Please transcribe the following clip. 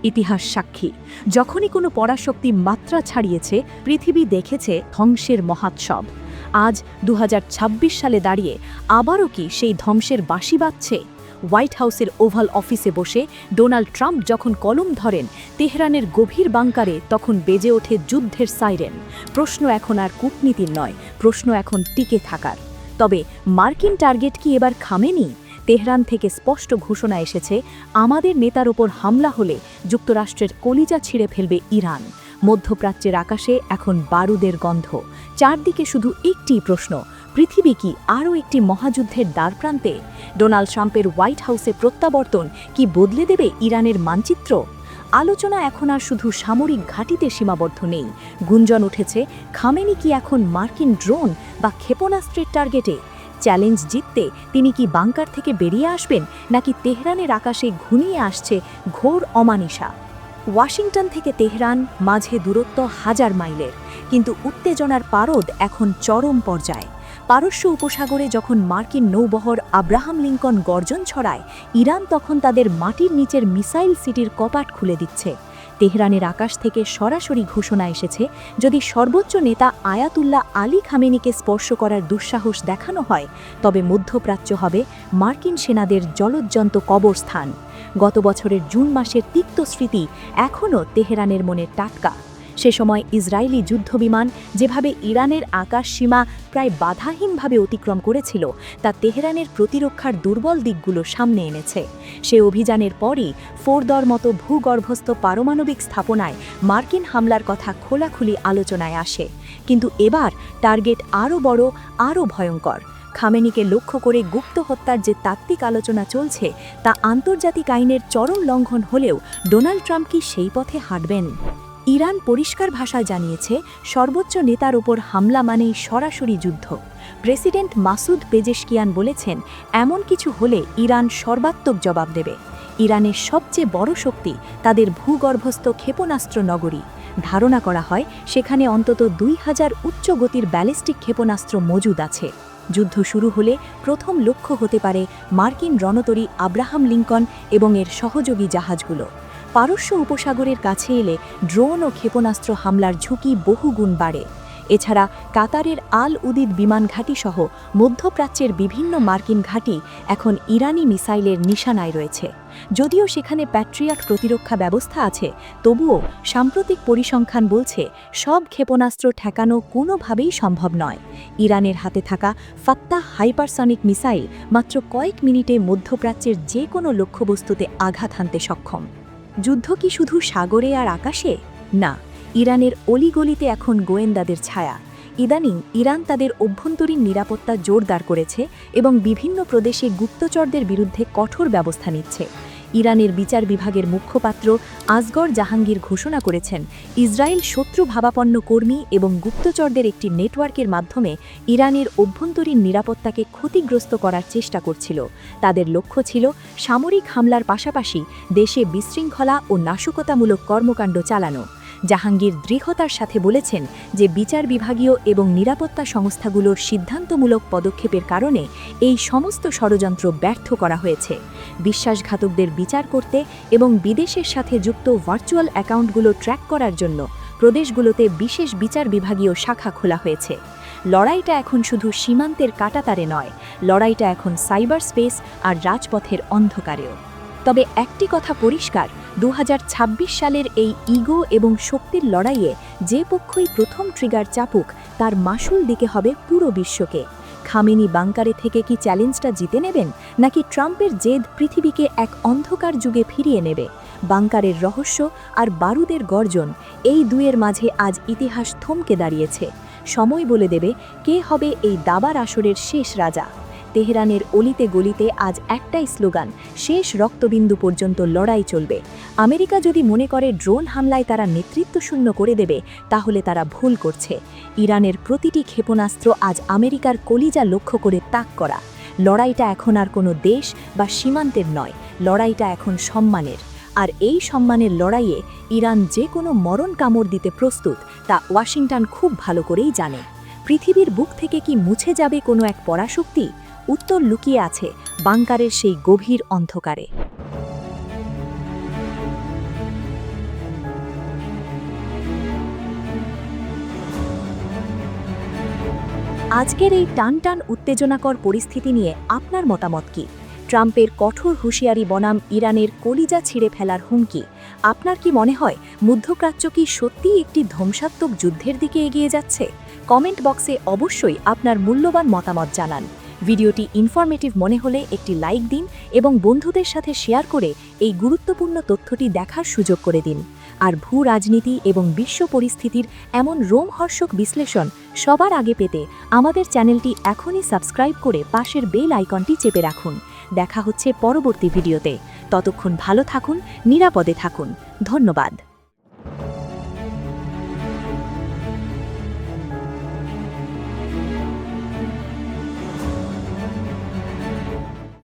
ইতিহাস সাক্ষী, যখনই কোনো পরাশক্তি মাত্রা ছাড়িয়েছে, পৃথিবী দেখেছে ধ্বংসের মহোৎসব। আজ ২০২৬ সালে দাঁড়িয়ে আবারও কি সেই ধ্বংসের বাঁশি বাজছে? হোয়াইট হাউসের ওভাল অফিসে বসে ডোনাল্ড ট্রাম্প যখন কলম ধরেন তেহরানের গভীর বাংকারে, তখন বেজে ওঠে যুদ্ধের সাইরেন। প্রশ্ন এখন আর কূটনীতির নয়, প্রশ্ন এখন টিকে থাকার। তবে মার্কিন টার্গেট কি এবার খামেনি? তেহরান থেকে স্পষ্ট ঘোষণা এসেছে, আমাদের নেতার ওপর হামলা হলে যুক্তরাষ্ট্রের কলিজা ছিঁড়ে ফেলবে ইরান। মধ্যপ্রাচ্যের আকাশে এখন বারুদের গন্ধ। চারদিকে শুধু একটি প্রশ্ন, পৃথিবী কি আরও একটি মহাযুদ্ধের দ্বারপ্রান্তে? ডোনাল্ড ট্রাম্পের হোয়াইট হাউসে প্রত্যাবর্তন কি বদলে দেবে ইরানের মানচিত্র? আলোচনা এখন আর শুধু সামরিক ঘাঁটিতে সীমাবদ্ধ নেই। গুঞ্জন উঠেছে, খামেনি কি এখন মার্কিন ড্রোন বা ক্ষেপণাস্ত্রের টার্গেটে? চ্যালেঞ্জ জিততে তিনি কি বাংকার থেকে বেরিয়ে আসবেন, নাকি তেহরানের আকাশে ঘুনিয়ে আসছে ঘোর অমানিসা? ওয়াশিংটন থেকে তেহরান মাঝে দূরত্ব 1000 মাইলের, কিন্তু উত্তেজনার পারদ এখন চরম পর্যায়ে। পারস্য উপসাগরে যখন মার্কিন নৌবহর আব্রাহাম লিঙ্কন গর্জন ছড়ায়, ইরান তখন তাদের মাটির নিচের মিসাইল সিটির কপাট খুলে দিচ্ছে। তেহরানের আকাশ থেকে সরাসরি ঘোষণা এসেছে, যদি সর্বোচ্চ নেতা আয়াতুল্লাহ আলী খামেনিকে স্পর্শ করার দুঃসাহস দেখানো হয়, তবে মধ্যপ্রাচ্য হবে মার্কিন সেনাদের জলজ্জন্ত কবরস্থান। গত বছরের জুন মাসের তিক্ত স্মৃতি এখনও তেহরানের মনে টাটকা। সে সময় ইসরায়েলি যুদ্ধবিমান যেভাবে ইরানের আকাশ সীমা প্রায় বাধাহীনভাবে অতিক্রম করেছিল, তা তেহরানের প্রতিরক্ষার দুর্বল দিকগুলো সামনে এনেছে। সে অভিযানের পরই ফোরদর মতো ভূগর্ভস্থ পারমাণবিক স্থাপনায় মার্কিন হামলার কথা খোলাখুলি আলোচনায় আসে। কিন্তু এবার টার্গেট আরও বড়, আরও ভয়ঙ্কর। খামেনিকে লক্ষ্য করে গুপ্ত হত্যার যে তাত্ত্বিক আলোচনা চলছে, তা আন্তর্জাতিক আইনের চরম লঙ্ঘন হলেও ডোনাল্ড ট্রাম্প কি সেই পথে হাঁটবেন? ইরান পরিষ্কার ভাষায় জানিয়েছে, সর্বোচ্চ নেতার ওপর হামলা মানেই সরাসরি যুদ্ধ। প্রেসিডেন্ট মাসুদ পেজেশকিয়ান বলেছেন, এমন কিছু হলে ইরান সর্বাত্মক জবাব দেবে। ইরানের সবচেয়ে বড় শক্তি তাদের ভূগর্ভস্থ ক্ষেপণাস্ত্র নগরী। ধারণা করা হয় সেখানে অন্তত 2000 উচ্চ গতির ব্যালিস্টিক ক্ষেপণাস্ত্র মজুদ আছে। যুদ্ধ শুরু হলে প্রথম লক্ষ্য হতে পারে মার্কিন রণতরী আব্রাহাম লিঙ্কন এবং এর সহযোগী জাহাজগুলো। পারস্য উপসাগরের কাছে এলে ড্রোন ও ক্ষেপণাস্ত্র হামলার ঝুঁকি বহুগুণ বাড়ে। এছাড়া কাতারের আল উদিদ বিমান ঘাঁটি সহ মধ্যপ্রাচ্যের বিভিন্ন মার্কিন ঘাঁটি এখন ইরানি মিসাইলের নিশানায় রয়েছে। যদিও সেখানে প্যাট্রিয়ট প্রতিরক্ষা ব্যবস্থা আছে, তবুও সাম্প্রতিক পরিসংখ্যান বলছে সব ক্ষেপণাস্ত্র ঠেকানো কোনোভাবেই সম্ভব নয়। ইরানের হাতে থাকা ফাত্তাহ হাইপারসনিক মিসাইল মাত্র কয়েক মিনিটে মধ্যপ্রাচ্যের যে কোনো লক্ষ্যবস্তুতে আঘাত হানতে সক্ষম। যুদ্ধ কি শুধু সাগরে আর আকাশে? না, ইরানের অলিগলিতে এখন গোয়েন্দাদের ছায়া। ইদানিং ইরান তাদের অভ্যন্তরীণ নিরাপত্তা জোরদার করেছে এবং বিভিন্ন প্রদেশে গুপ্তচরদের বিরুদ্ধে কঠোর ব্যবস্থা নিচ্ছে। ইরানের বিচার বিভাগের মুখপাত্র আসগর জাহাঙ্গীর ঘোষণা করেছেন, ইসরায়েল শত্রু ভাবাপন্ন কর্মী এবং গুপ্তচরদের একটি নেটওয়ার্কের মাধ্যমে ইরানের অভ্যন্তরীণ নিরাপত্তাকে ক্ষতিগ্রস্ত করার চেষ্টা করছিল। তাদের লক্ষ্য ছিল সামরিক হামলার পাশাপাশি দেশে বিশৃঙ্খলা ও নাশকতামূলক কর্মকাণ্ড চালানো। জাহাঙ্গীর দৃঢ়তার সাথে বলেছেন যে বিচার বিভাগীয় এবং নিরাপত্তা সংস্থাগুলোর সিদ্ধান্তমূলক পদক্ষেপের কারণে এই সমস্ত ষড়যন্ত্র ব্যর্থ করা হয়েছে। বিশ্বাসঘাতকদের বিচার করতে এবং বিদেশের সাথে যুক্ত ভার্চুয়াল অ্যাকাউন্টগুলো ট্র্যাক করার জন্য প্রদেশগুলোতে বিশেষ বিচার বিভাগীয় শাখা খোলা হয়েছে। লড়াইটা এখন শুধু সীমান্তের কাঁটাতারে নয়, লড়াইটা এখন সাইবার স্পেস আর রাজপথের অন্ধকারেও। তবে একটি কথা পরিষ্কার, 2026 সালের এই ইগো এবং শক্তির লড়াইয়ে যে পক্ষই প্রথম ট্রিগার চাপুক, তার মাসুল দিকে হবে পুরো বিশ্বকে। খামেনি বাংকারে থেকে কি চ্যালেঞ্জটা জিতে নেবেন, নাকি ট্রাম্পের জেদ পৃথিবীকে এক অন্ধকার যুগে ফিরিয়ে নেবে? বাংকারের রহস্য আর বারুদের গর্জন, এই দুয়ের মাঝে আজ ইতিহাস থমকে দাঁড়িয়েছে। সময় বলে দেবে কে হবে এই দাবার আসরের শেষ রাজা। তেহরানের অলিতে গলিতে আজ একটাই স্লোগান, শেষ রক্তবিন্দু পর্যন্ত লড়াই চলবে। আমেরিকা যদি মনে করে ড্রোন হামলায় তারা নেতৃত্ব শূন্য করে দেবে, তাহলে তারা ভুল করছে। ইরানের প্রতিটি ক্ষেপণাস্ত্র আজ আমেরিকার কলিজা লক্ষ্য করে তাক করা। লড়াইটা এখন আর কোনো দেশ বা সীমান্তের নয়, লড়াইটা এখন সম্মানের। আর এই সম্মানের লড়াইয়ে ইরান যে কোনো মরণ কামড় দিতে প্রস্তুত, তা ওয়াশিংটন খুব ভালো করেই জানে। পৃথিবীর বুক থেকে কি মুছে যাবে কোনো এক পরাশক্তি? উত্তর লুকিয়ে আছে বাংকারের সেই গভীর অন্ধকারে। আজকের এই টানটান উত্তেজনাকর পরিস্থিতি নিয়ে আপনার মতামত কি? ট্রাম্পের কঠোর হুঁশিয়ারি বনাম ইরানের কলিজা ছিঁড়ে ফেলার হুমকি, আপনার কি মনে হয় মধ্যপ্রাচ্য কি সত্যিই একটি ধ্বংসাত্মক যুদ্ধের দিকে এগিয়ে যাচ্ছে? কমেন্ট বক্সে অবশ্যই আপনার মূল্যবান মতামত জানান। ভিডিওটি ইনফরমেটিভ মনে হলে একটি লাইক দিন এবং বন্ধুদের সাথে শেয়ার করে এই গুরুত্বপূর্ণ তথ্যটি দেখার সুযোগ করে দিন। আর ভূ রাজনীতি এবং বিশ্ব পরিস্থিতির এমন রোমহর্ষক বিশ্লেষণ সবার আগে পেতে আমাদের চ্যানেলটি এখনই সাবস্ক্রাইব করে পাশের বেল আইকনটি চেপে রাখুন। দেখা হচ্ছে পরবর্তী ভিডিওতে। ততক্ষণ ভালো থাকুন, নিরাপদে থাকুন। ধন্যবাদ।